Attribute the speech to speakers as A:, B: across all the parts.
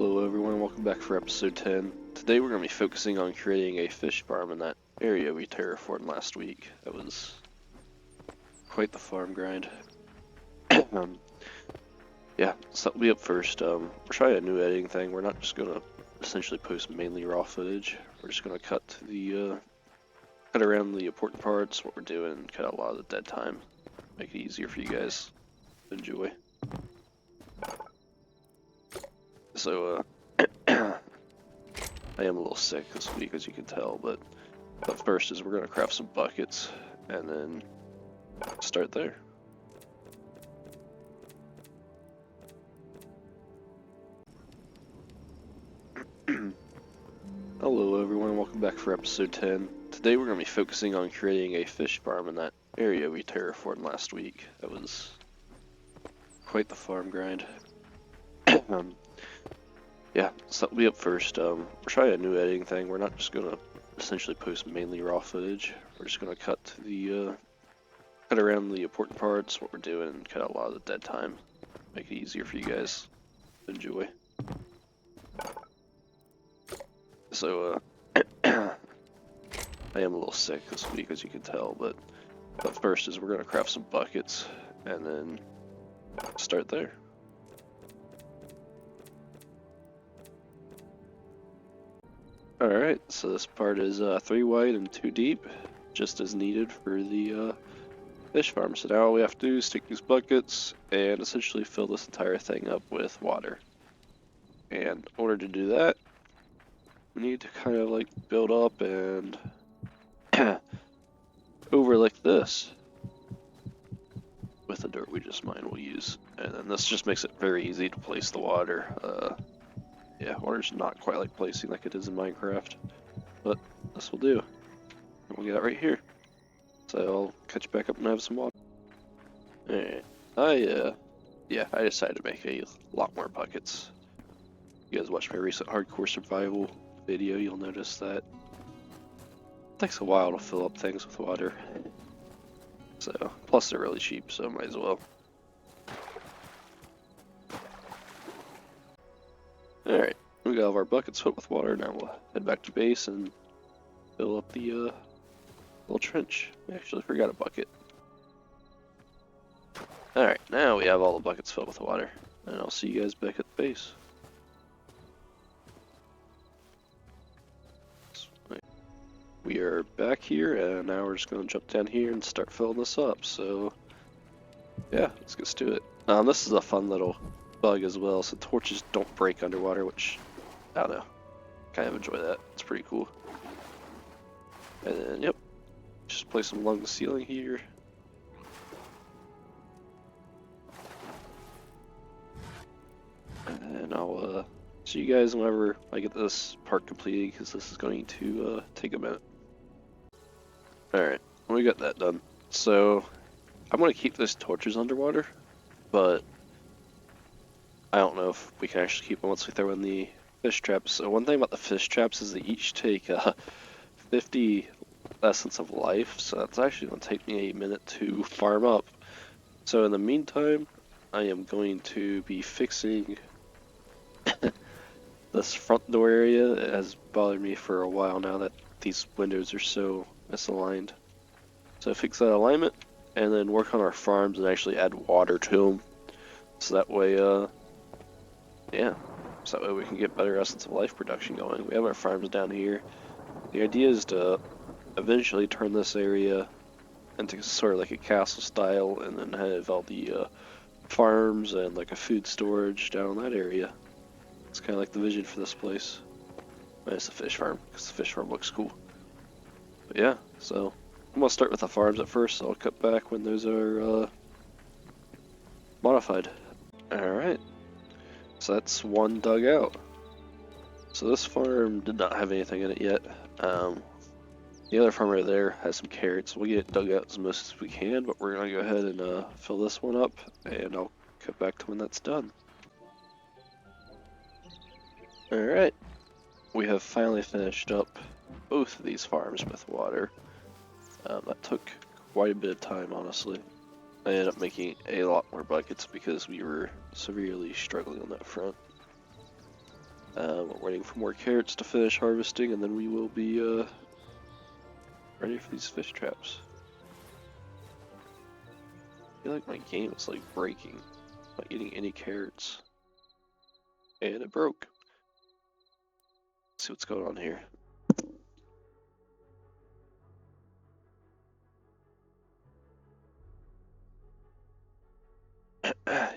A: Hello everyone, welcome back for episode 10. Today we're going to be focusing on creating a fish farm in that area we terraformed last week. That was quite the farm grind. Yeah, so that'll be up first. We're trying a new editing thing. We're not just going to essentially post mainly raw footage. We're just going to cut around the important parts, what we're doing, and cut out a lot of the dead time. Make it easier for you guys to enjoy. So, I am a little sick this week, as you can tell, but first is we're going to craft some buckets, and then start there. Hello everyone, welcome back for episode 10. Today we're going to be focusing on creating a fish farm in that area we terraformed last week. That was quite the farm grind. Yeah, so that'll be up first. We're trying a new editing thing. We're not just going to essentially post mainly raw footage. We're just going to cut around the important parts, what we're doing, and cut out a lot of the dead time. Make it easier for you guys to enjoy. So, I am a little sick this week, as you can tell, but first is we're going to craft some buckets, and then start there. Alright, so this part is 3 wide and 2 deep, just as needed for the fish farm. So now all we have to do is take these buckets and essentially fill this entire thing up with water. And in order to do that, we need to kind of like build up and over like this with the dirt we just mined we'll use. And then this just makes it very easy to place the water. Yeah, water's not quite like placing like it is in Minecraft, but this will do. And we'll get it right here. So I'll catch you back up and have some water. Alright, I decided to make a lot more buckets. You guys watched my recent hardcore survival video, you'll notice that it takes a while to fill up things with water. So, plus they're really cheap, so might as well. Alright, we got all of our buckets filled with water. Now we'll head back to base and fill up the little trench. I actually forgot a bucket. Alright, now we have all the buckets filled with water. And I'll see you guys back at the base. We are back here, and now we're just going to jump down here and start filling this up. So, yeah, let's get to it. This is a fun little bug as well, so torches don't break underwater, which, I don't know, kind of enjoy that. It's pretty cool. And then, yep, just place them along the ceiling here. And I'll see you guys whenever I get this part completed, because this is going to take a minute. Alright, we got that done. So, I'm going to keep those torches underwater, but I don't know if we can actually keep them once we throw in the fish traps. So one thing about the fish traps is they each take 50 essence of life, so that's actually going to take me a minute to farm up. So in the meantime, I am going to be fixing this front door area. It has bothered me for a while now that these windows are so misaligned. So fix that alignment, and then work on our farms and actually add water to them. So that way, yeah, so that way we can get better essence of life production going. We have our farms down here. The idea is to eventually turn this area into sort of like a castle style, and then have all the farms and like a food storage down in that area. It's kind of like the vision for this place. Minus the fish farm, because the fish farm looks cool. But yeah, so I'm going to start with the farms at first, so I'll cut back when those are modified. Alright. So that's one dug out. So this farm did not have anything in it yet. The other farm right there has some carrots. We'll get it dug out as much as we can, but we're going to go ahead and fill this one up, and I'll cut back to when that's done. Alright, we have finally finished up both of these farms with water. That took quite a bit of time, honestly. I ended up making a lot more buckets because we were severely struggling on that front. We're waiting for more carrots to finish harvesting, and then we will be ready for these fish traps. I feel like my game is like breaking. I'm not getting any carrots. And it broke. Let's see what's going on here.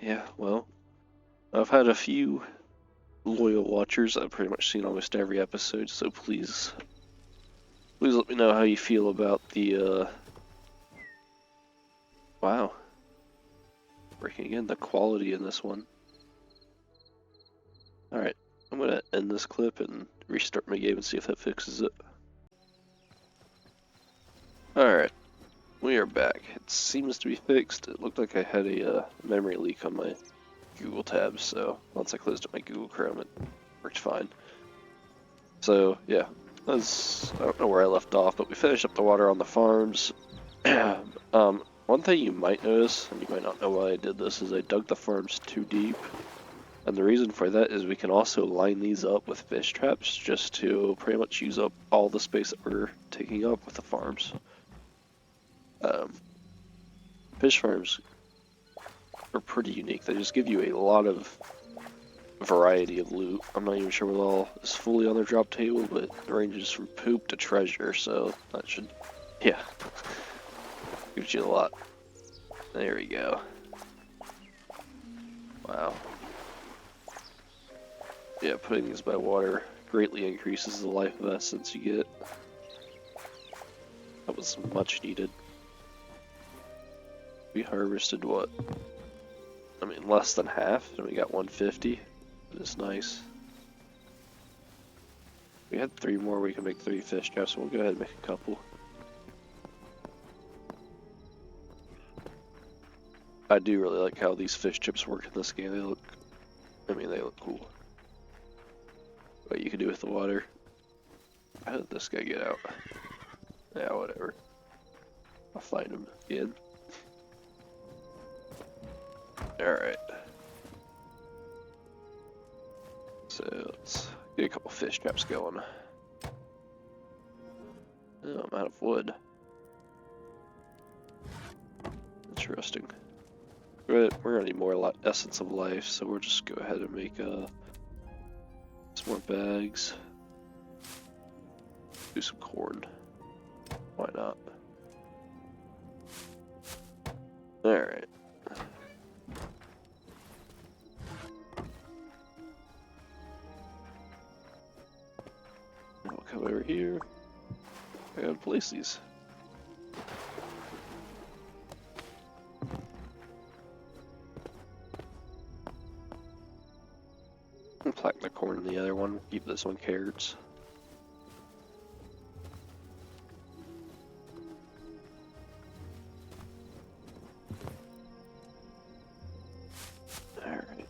A: Yeah, well, I've had a few loyal watchers. I've pretty much seen almost every episode, so please let me know how you feel about the, wow. Breaking again, the quality in this one. Alright, I'm gonna end this clip and restart my game and see if that fixes it. Alright, we are back. It seems to be fixed. It looked like I had a memory leak on my Google tabs, so once I closed up my Google Chrome, it worked fine. So, yeah, I don't know where I left off, but we finished up the water on the farms. One thing you might notice, and you might not know why I did this, is I dug the farms too deep. And the reason for that is we can also line these up with fish traps just to pretty much use up all the space that we're taking up with the farms. Fish farms are pretty unique. They just give you a lot of variety of loot. I'm not even sure what all is fully on their drop table, but it ranges from poop to treasure, so that should, yeah, gives you a lot. There we go. Wow. Yeah, putting these by water greatly increases the life of essence you get. That was much needed. We harvested what? I mean, less than half, and we got 150. It's nice. We had 3 more, we can make 3 fish traps, so we'll go ahead and make a couple. I do really like how these fish chips work in this game. They look cool. What you can do with the water. How did this guy get out? Yeah, whatever. I'll find him again. Alright. So let's get a couple fish traps going. Oh, I'm out of wood. Interesting. We're gonna need more essence of life, so we'll just go ahead and make some more bags. Do some corn. Why not? Alright. We'll come over here and place these. And plant the corn in the other one. Keep this one carrots. Alright.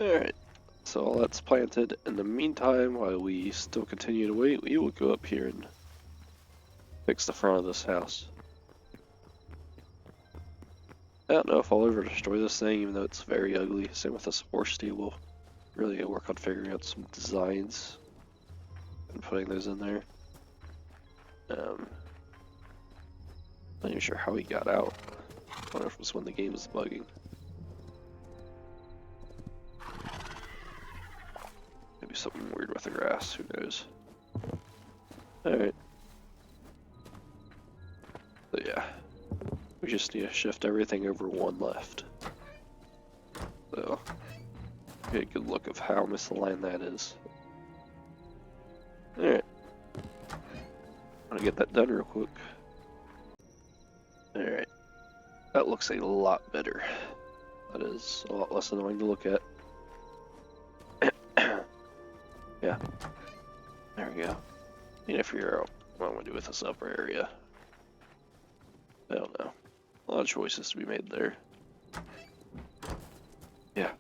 A: Alright, so all that's planted. In the meantime, while we still continue to wait, we will go up here and fix the front of this house. I don't know if I'll ever destroy this thing, even though it's very ugly. Same with this horse stable. Really gotta work on figuring out some designs and putting those in there. Not even sure how he got out. I wonder if it was when the game was bugging. Maybe something weird with the grass, who knows. Alright. So yeah. We just need to shift everything over 1 left. So, get a good look of how misaligned that is. Alright. I'm gonna get that done real quick. Alright. That looks a lot better. That is a lot less annoying to look at. Yeah. There we go. Need to figure out What am I do with this upper area? I don't know. A lot of choices to be made there. Yeah.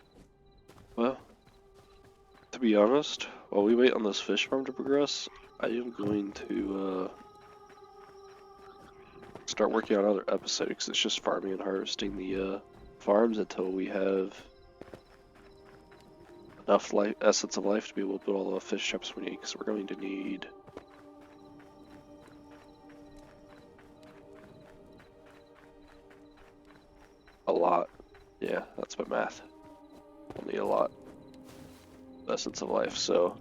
A: Well, to be honest, while we wait on this fish farm to progress, I am going to start working on other episodes because it's just farming and harvesting the farms until we have enough essence of life to be able to build all the fish traps we need, because we're going to need a lot. Yeah, that's my math. We'll need a lot of essence of life, so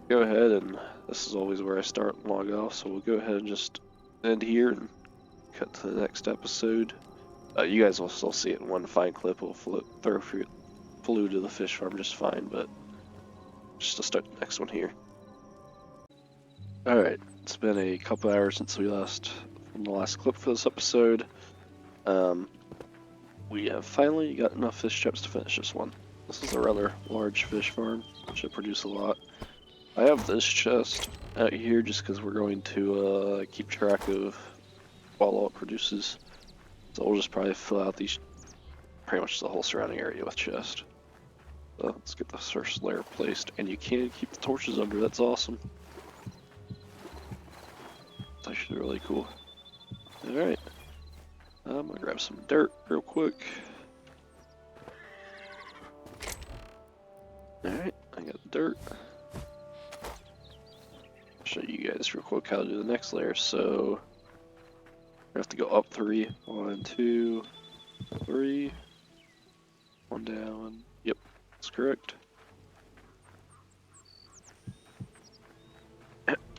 A: go ahead, and this is always where I start and log off, so we'll go ahead and just end here and cut to the next episode. You guys will still see it in one fine clip. We'll flew to the fish farm just fine, but just to start the next one here. Alright, it's been a couple hours since we last filmed the last clip for this episode. We have finally got enough fish traps to finish this one. This is a rather large fish farm, should produce a lot. I have this chest out here just because we're going to keep track of all it produces. So we'll just probably fill out these, pretty much the whole surrounding area with chest. So let's get the first layer placed, and you can keep the torches under, that's awesome. It's actually really cool. Alright, I'm gonna grab some dirt real quick. Alright, I got the dirt. Show you guys real quick how to do the next layer. So we have to go up 3. 1, 2, 3. 1 down. Yep, that's correct.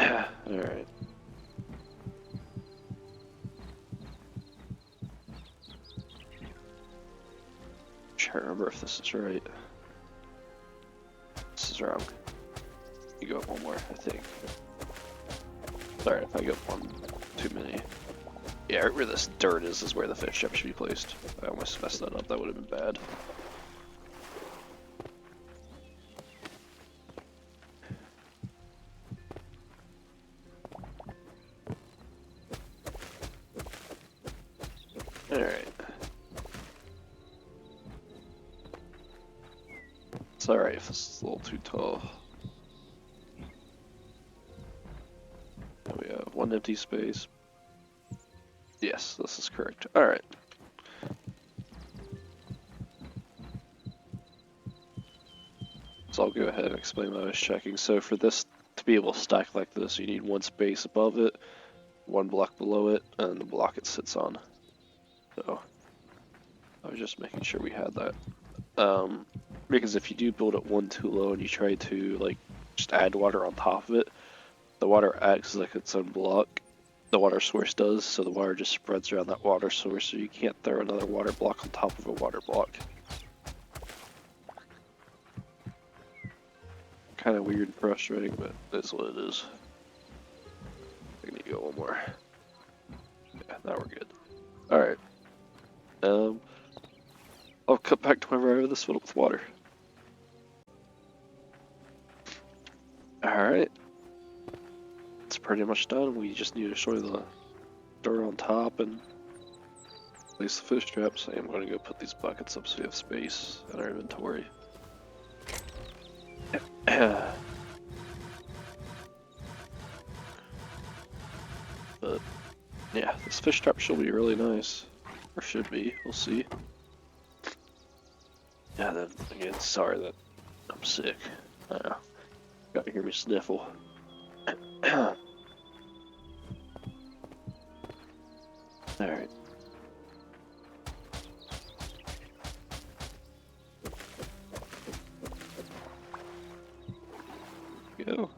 A: Alright. Trying to remember if this is right. This is wrong. You go up one more, I think. Sorry if I go up one too many. Yeah, right where this dirt is where the fish trap should be placed. I almost messed that up, that would have been bad. Alright. Sorry if this is a little too tall. We have one empty space. Yes, this is correct. Alright. So I'll go ahead and explain what I was checking. So for this to be able to stack like this, you need one space above it, one block below it, and the block it sits on. So I was just making sure we had that. Because if you do build it one too low and you try to like just add water on top of it, the water acts like its own block. The water source does, so the water just spreads around that water source, so you can't throw another water block on top of a water block. Kind of weird and frustrating, but that's what it is. I need to go one more. Yeah, now we're good. Alright. I'll cut back to whenever I have this filled up with water. Alright. It's pretty much done. We just need to destroy the dirt on top and place the fish traps. I am going to go put these buckets up so we have space in our inventory. But yeah, this fish trap should be really nice. Or should be, we'll see. Yeah, then again, sorry that I'm sick. Gotta hear me sniffle. Alright. Go.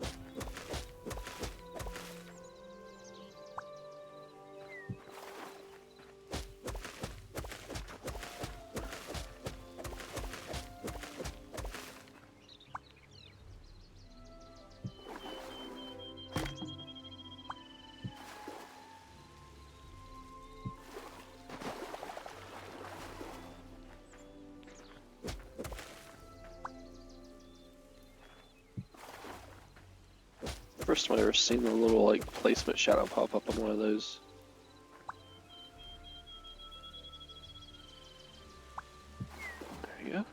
A: first time I ever seen the little like placement shadow pop up on one of those. There you go.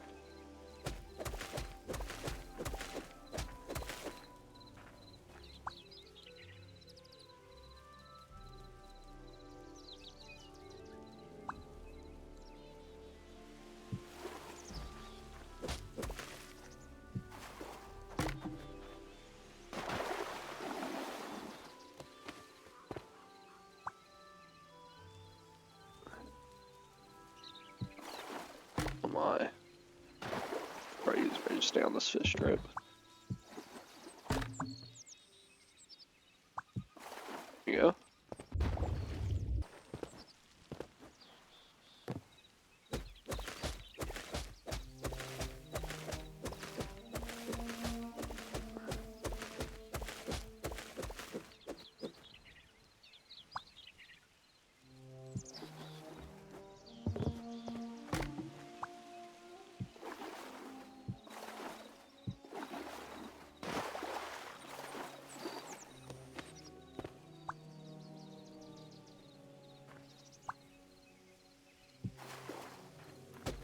A: Oh my. Right, he's ready to stay on this fish trip. There you go.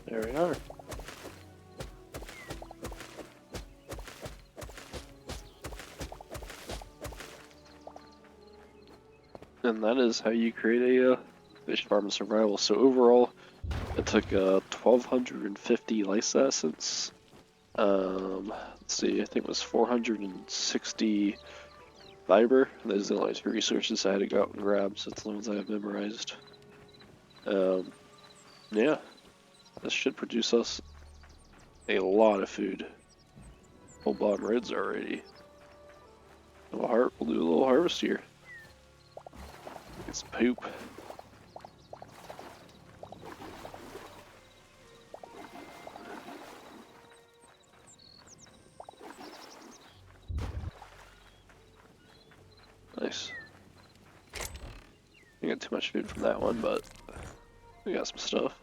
A: There we are. And that is how you create a fish farm in survival. So overall, it took 1,250 license. Let's see, I think it was 460 fiber. Those are the only two resources I had to go out and grab, so it's the ones I have memorized. Yeah, this should produce us a lot of food. Full bottom reds already. We'll do a little harvest here. Get some poop. Nice. We got too much food from that one, but we got some stuff.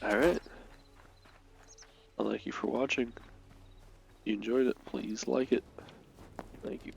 A: Alright. Well, thank you for watching. If you enjoyed it, please like it. Thank you.